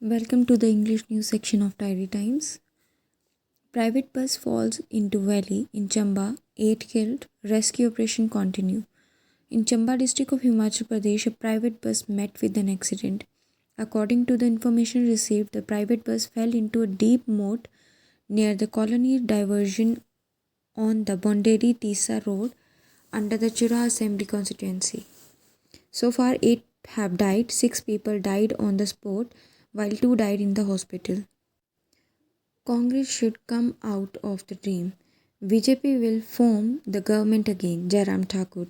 Welcome to the English news section of Diary Times. Private bus falls into valley in Chamba, 8 killed, rescue operation continue. In Chamba district of Himachal Pradesh, a private bus met with an accident. According to the information received, the private bus fell into a deep moat near the colony diversion on the Bonderi Tisa road under the Chura Assembly constituency. So far, 8 have died, 6 people died on the spot, while 2 died in the hospital. Congress should come out of the dream. BJP will form the government again, Jairam Thakur.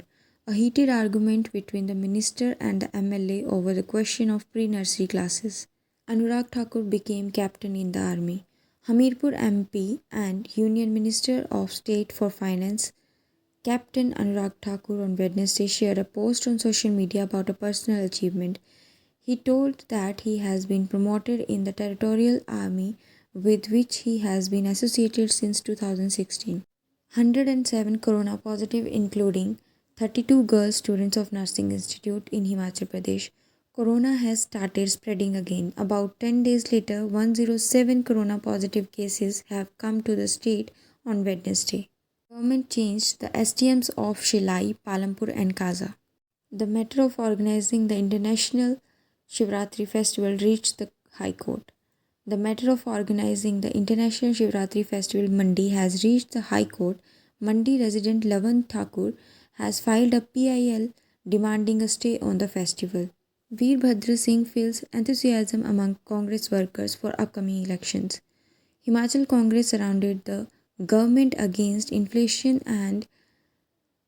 A heated argument between the minister and the MLA over the question of pre-nursery classes. Anurag Thakur became captain in the army. Hamirpur MP and Union Minister of State for Finance, Captain Anurag Thakur, on Wednesday shared a post on social media about a personal achievement. He told that he has been promoted in the Territorial Army, with which he has been associated since 2016. 107 corona positive, including 32 girl students of Nursing Institute in Himachal Pradesh. Corona has started spreading again. About 10 days later, 107 corona positive cases have come to the state on Wednesday. Government changed the STMs of Shilai, Palampur and Kaza. The matter of organizing the International Shivratri Festival reached the High Court. The matter of organizing the International Shivratri Festival Mandi has reached the High Court. Mandi resident Lavan Thakur has filed a PIL demanding a stay on the festival. Veerbhadra Singh feels enthusiasm among Congress workers for upcoming elections. Himachal Congress surrounded the government against inflation and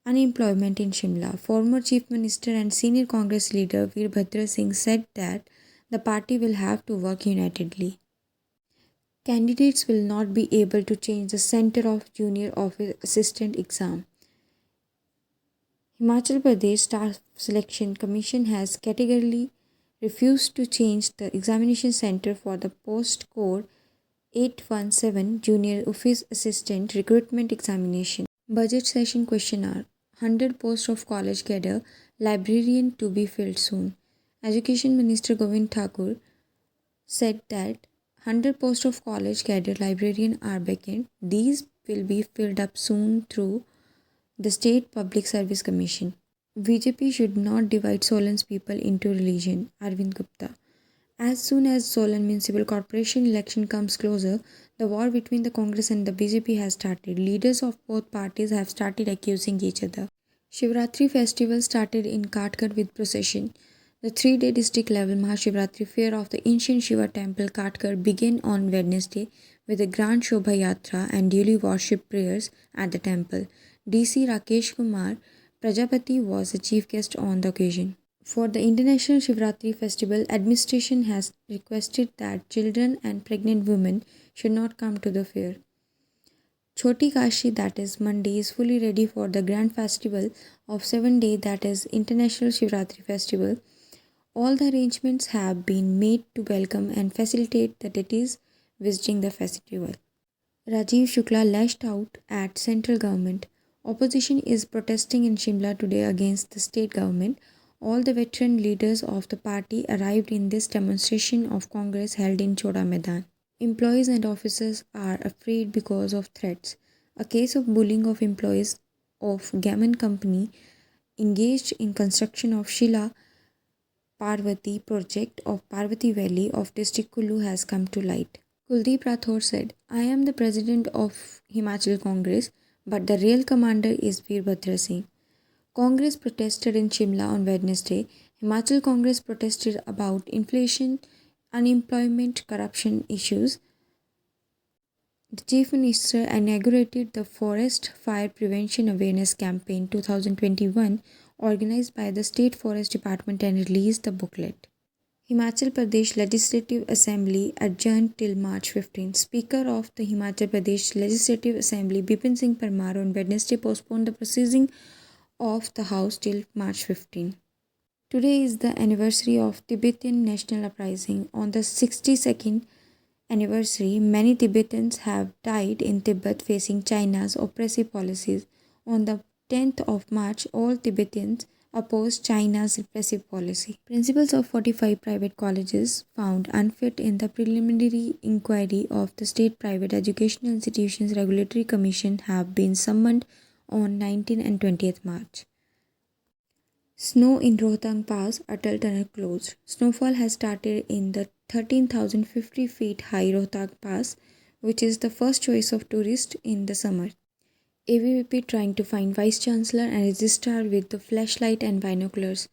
unemployment in Shimla. Former Chief Minister and senior Congress leader Veerbhadra Singh said that the party will have to work unitedly. Candidates will not be able to change the center of junior office assistant exam. Himachal Pradesh Staff Selection Commission has categorically refused to change the examination center for the post code 817 junior office assistant recruitment examination. Budget session question hour. 100 posts of college cadre librarian to be filled soon. Education Minister Govind Thakur said that 100 posts of college cadre librarian are vacant. These will be filled up soon through the State Public Service Commission. BJP should not divide Solan's people into religion, Arvind Gupta. As soon as Solan Municipal Corporation election comes closer, the war between the Congress and the BJP has started. Leaders of both parties have started accusing each other. Shivratri festival started in Katkar with procession. The 3-day district level Mahashivratri fair of the ancient Shiva temple Katkar began on Wednesday with a grand Shobha Yatra and duly worship prayers at the temple. DC Rakesh Kumar Prajapati was the chief guest on the occasion. For the International Shivratri Festival, administration has requested that children and pregnant women should not come to the fair. Choti Kashi, that is Mandi, is fully ready for the grand festival of 7 days, that is International Shivratri Festival. All the arrangements have been made to welcome and facilitate the deities visiting the festival. Rajiv Shukla lashed out at central government. Opposition is protesting in Shimla today against the state government. All the veteran leaders of the party arrived in this demonstration of Congress held in Choda Maidan. Employees and officers are afraid because of threats. A case of bullying of employees of Gammon Company engaged in construction of Shila Parvati project of Parvati Valley of district Kullu has come to light. Kuldeep Rathore said, I am the president of Himachal Congress, but the real commander is Veerbhadra Singh. Congress protested in Shimla on Wednesday. Himachal Congress protested about inflation, unemployment, corruption issues. The Chief Minister inaugurated the Forest Fire Prevention Awareness Campaign 2021 organized by the State Forest Department and released the booklet. Himachal Pradesh Legislative Assembly adjourned till March 15. Speaker of the Himachal Pradesh Legislative Assembly Bipin Singh Parmar on Wednesday postponed the proceeding of the House till March 15. Today is the anniversary of Tibetan National Uprising. On the 62nd anniversary, many Tibetans have died in Tibet facing China's oppressive policies. On the 10th of March, all Tibetans opposed China's repressive policy. Principals of 45 private colleges found unfit in the preliminary inquiry of the State Private Educational Institutions Regulatory Commission have been summoned on 19 and 20th March. Snow in Rohtang Pass, Atal Tunnel closed. Snowfall has started in the 13,050 feet high Rohtang Pass, which is the first choice of tourists in the summer. ABVP trying to find Vice Chancellor and Registrar with the flashlight and binoculars.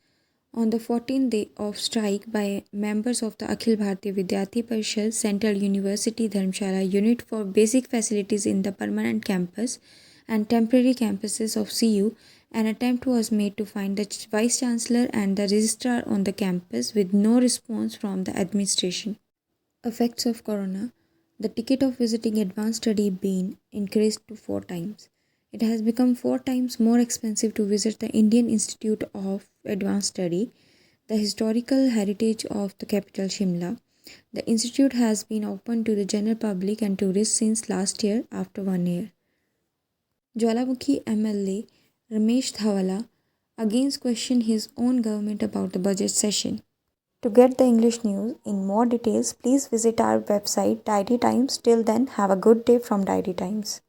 On the 14th day of strike by members of the Akhil Bharatiya Vidyarthi Parishad Central University Dharamshala Unit for basic facilities in the permanent campus and temporary campuses of CU, an attempt was made to find the Vice Chancellor and the Registrar on the campus with no response from the administration. Effects of Corona. The ticket of visiting advanced study been increased to 4 times. It has become 4 times more expensive to visit the Indian Institute of Advanced Study, the historical heritage of the capital Shimla. The institute has been open to the general public and tourists since last year after 1 year. Jwalamukhi MLA Ramesh Dhawala again questioned his own government about the budget session. To get the English news in more details, please visit our website Diary Times. Till then, have a good day from Diary Times.